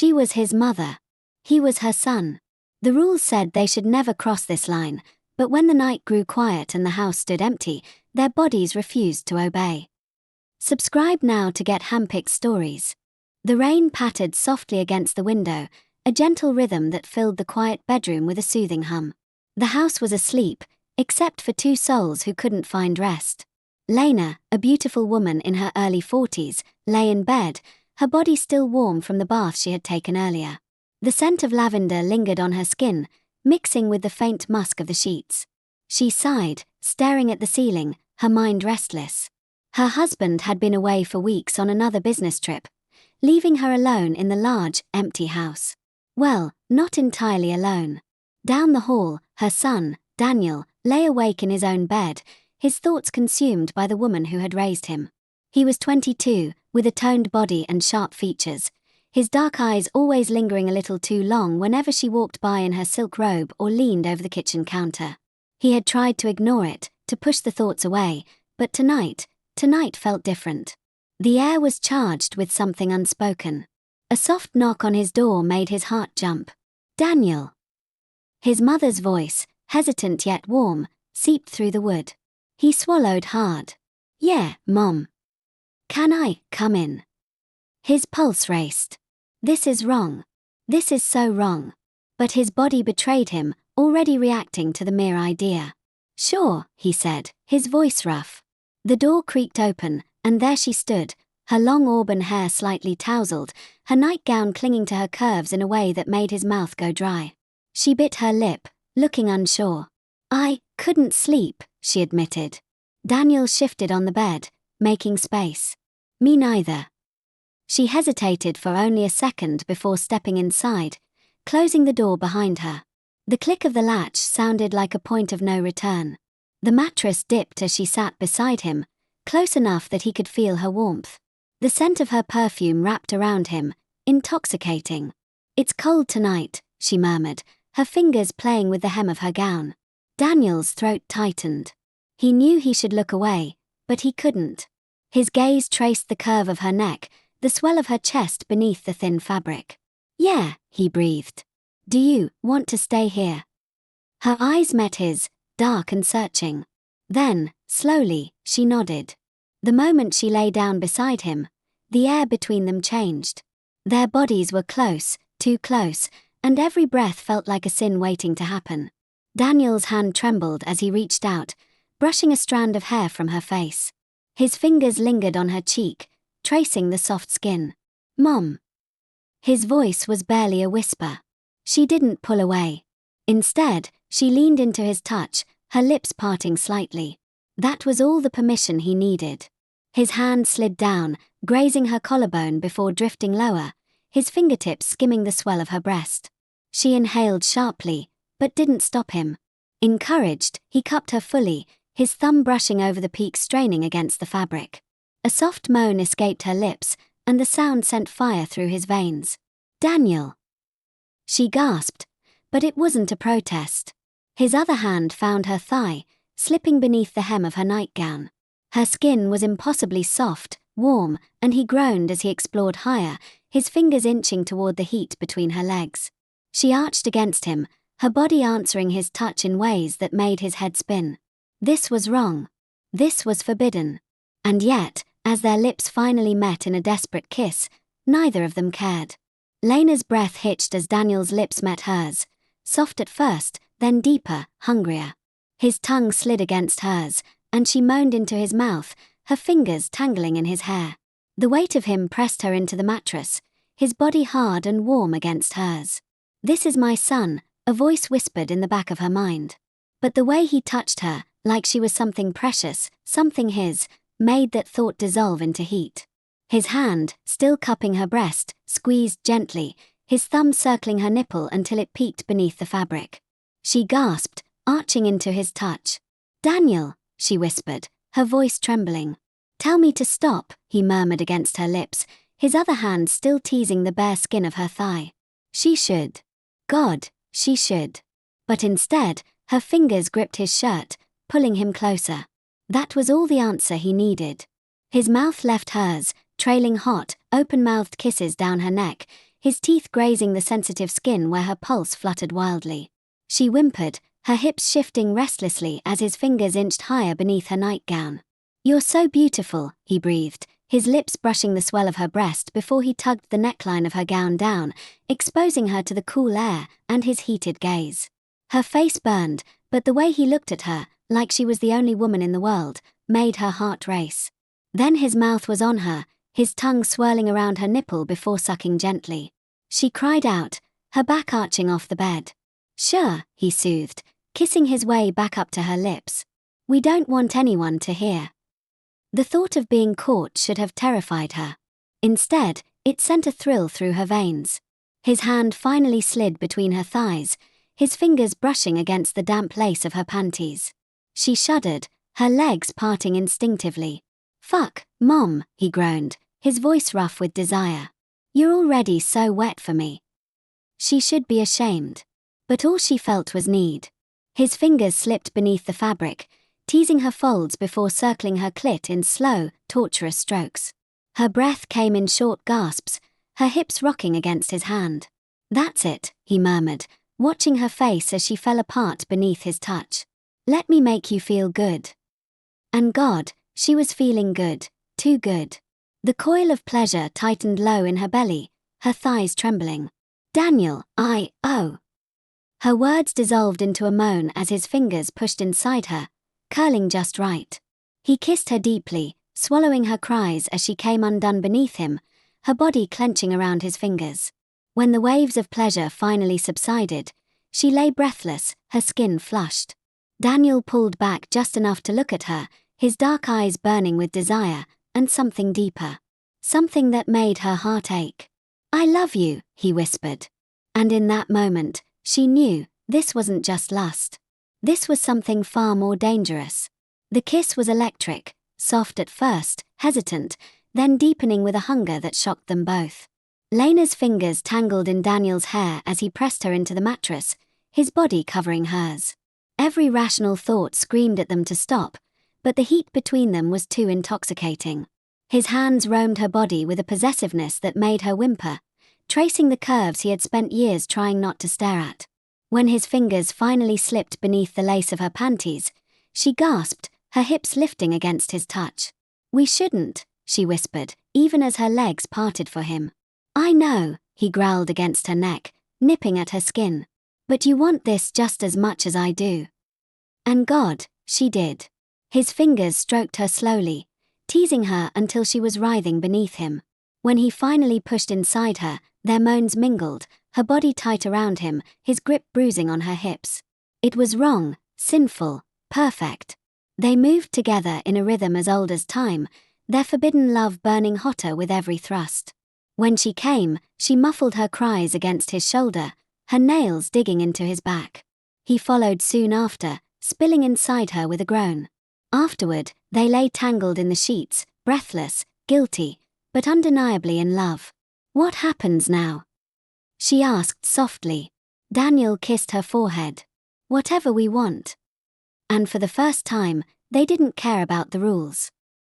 She was his mother. He was her son. The rules said they should never cross this line, but when the night grew quiet and the house stood empty, their bodies refused to obey. Subscribe now to get handpicked stories. The rain pattered softly against the window, a gentle rhythm that filled the quiet bedroom with a soothing hum. The house was asleep, except for two souls who couldn't find rest. Lena, a beautiful woman in her early 40s, lay in bed, her body still warm from the bath she had taken earlier. The scent of lavender lingered on her skin, mixing with the faint musk of the sheets. She sighed, staring at the ceiling, her mind restless. Her husband had been away for weeks on another business trip, leaving her alone in the large, empty house. Well, not entirely alone. Down the hall, her son, Daniel, lay awake in his own bed, his thoughts consumed by the woman who had raised him. He was 22, with a toned body and sharp features, his dark eyes always lingering a little too long whenever she walked by in her silk robe or leaned over the kitchen counter. He had tried to ignore it, to push the thoughts away, but tonight felt different. The air was charged with something unspoken. A soft knock on his door made his heart jump. Daniel. His mother's voice, hesitant yet warm, seeped through the wood. He swallowed hard. "Yeah, Mom. Can I come in?" His pulse raced. This is wrong. This is so wrong. But his body betrayed him, already reacting to the mere idea. "Sure," he said, his voice rough. The door creaked open, and there she stood, her long auburn hair slightly tousled, her nightgown clinging to her curves in a way that made his mouth go dry. She bit her lip, looking unsure. "I couldn't sleep," she admitted. Daniel shifted on the bed, making space. "Me neither." She hesitated for only a second before stepping inside, closing the door behind her. The click of the latch sounded like a point of no return. The mattress dipped as she sat beside him, close enough that he could feel her warmth. The scent of her perfume wrapped around him, intoxicating. "It's cold tonight," she murmured, her fingers playing with the hem of her gown. Daniel's throat tightened. He knew he should look away, but he couldn't. His gaze traced the curve of her neck, the swell of her chest beneath the thin fabric. "Yeah," he breathed. "Do you want to stay here?" Her eyes met his, dark and searching. Then, slowly, she nodded. The moment she lay down beside him, the air between them changed. Their bodies were close, too close, and every breath felt like a sin waiting to happen. Daniel's hand trembled as he reached out, brushing a strand of hair from her face. His fingers lingered on her cheek, tracing the soft skin. "Mom." His voice was barely a whisper. She didn't pull away. Instead, she leaned into his touch, her lips parting slightly. That was all the permission he needed. His hand slid down, grazing her collarbone before drifting lower, his fingertips skimming the swell of her breast. She inhaled sharply, but didn't stop him. Encouraged, he cupped her fully, his thumb brushing over the peak straining against the fabric. A soft moan escaped her lips, and the sound sent fire through his veins. "Daniel." She gasped, but it wasn't a protest. His other hand found her thigh, slipping beneath the hem of her nightgown. Her skin was impossibly soft, warm, and he groaned as he explored higher, his fingers inching toward the heat between her legs. She arched against him, her body answering his touch in ways that made his head spin. This was wrong. This was forbidden. And yet, as their lips finally met in a desperate kiss, neither of them cared. Lena's breath hitched as Daniel's lips met hers, soft at first, then deeper, hungrier. His tongue slid against hers, and she moaned into his mouth, her fingers tangling in his hair. The weight of him pressed her into the mattress, his body hard and warm against hers. "This is my son," a voice whispered in the back of her mind. But the way he touched her, like she was something precious, something his, made that thought dissolve into heat. His hand, still cupping her breast, squeezed gently, his thumb circling her nipple until it peeked beneath the fabric. She gasped, arching into his touch. "Daniel," she whispered, her voice trembling. "Tell me to stop," he murmured against her lips, his other hand still teasing the bare skin of her thigh. She should. God, she should. But instead, her fingers gripped his shirt, pulling him closer. That was all the answer he needed. His mouth left hers, trailing hot, open-mouthed kisses down her neck, his teeth grazing the sensitive skin where her pulse fluttered wildly. She whimpered, her hips shifting restlessly as his fingers inched higher beneath her nightgown. "You're so beautiful," he breathed, his lips brushing the swell of her breast before he tugged the neckline of her gown down, exposing her to the cool air and his heated gaze. Her face burned, but the way he looked at her, like she was the only woman in the world, made her heart race. Then his mouth was on her, his tongue swirling around her nipple before sucking gently. She cried out, her back arching off the bed. "Sure," he soothed, kissing his way back up to her lips. "We don't want anyone to hear." The thought of being caught should have terrified her. Instead, it sent a thrill through her veins. His hand finally slid between her thighs, his fingers brushing against the damp lace of her panties. She shuddered, her legs parting instinctively. "Fuck, Mom," he groaned, his voice rough with desire. "You're already so wet for me." She should be ashamed. But all she felt was need. His fingers slipped beneath the fabric, teasing her folds before circling her clit in slow, torturous strokes. Her breath came in short gasps, her hips rocking against his hand. "That's it," he murmured, watching her face as she fell apart beneath his touch. "Let me make you feel good." And God, she was feeling good, too good. The coil of pleasure tightened low in her belly, her thighs trembling. "Daniel, oh." Her words dissolved into a moan as his fingers pushed inside her, curling just right. He kissed her deeply, swallowing her cries as she came undone beneath him, her body clenching around his fingers. When the waves of pleasure finally subsided, she lay breathless, her skin flushed. Daniel pulled back just enough to look at her, his dark eyes burning with desire, and something deeper. Something that made her heart ache. "I love you," he whispered. And in that moment, she knew this wasn't just lust. This was something far more dangerous. The kiss was electric, soft at first, hesitant, then deepening with a hunger that shocked them both. Lena's fingers tangled in Daniel's hair as he pressed her into the mattress, his body covering hers. Every rational thought screamed at them to stop, but the heat between them was too intoxicating. His hands roamed her body with a possessiveness that made her whimper, tracing the curves he had spent years trying not to stare at. When his fingers finally slipped beneath the lace of her panties, she gasped, her hips lifting against his touch. "We shouldn't," she whispered, even as her legs parted for him. "I know," he growled against her neck, nipping at her skin. "But you want this just as much as I do." And God, she did. His fingers stroked her slowly, teasing her until she was writhing beneath him. When he finally pushed inside her, their moans mingled, her body tight around him, his grip bruising on her hips. It was wrong, sinful, perfect. They moved together in a rhythm as old as time, their forbidden love burning hotter with every thrust. When she came, she muffled her cries against his shoulder, her nails digging into his back. He followed soon after, spilling inside her with a groan. Afterward, they lay tangled in the sheets, breathless, guilty, but undeniably in love. "What happens now?" she asked softly. Daniel kissed her forehead. "Whatever we want." And for the first time, they didn't care about the rules.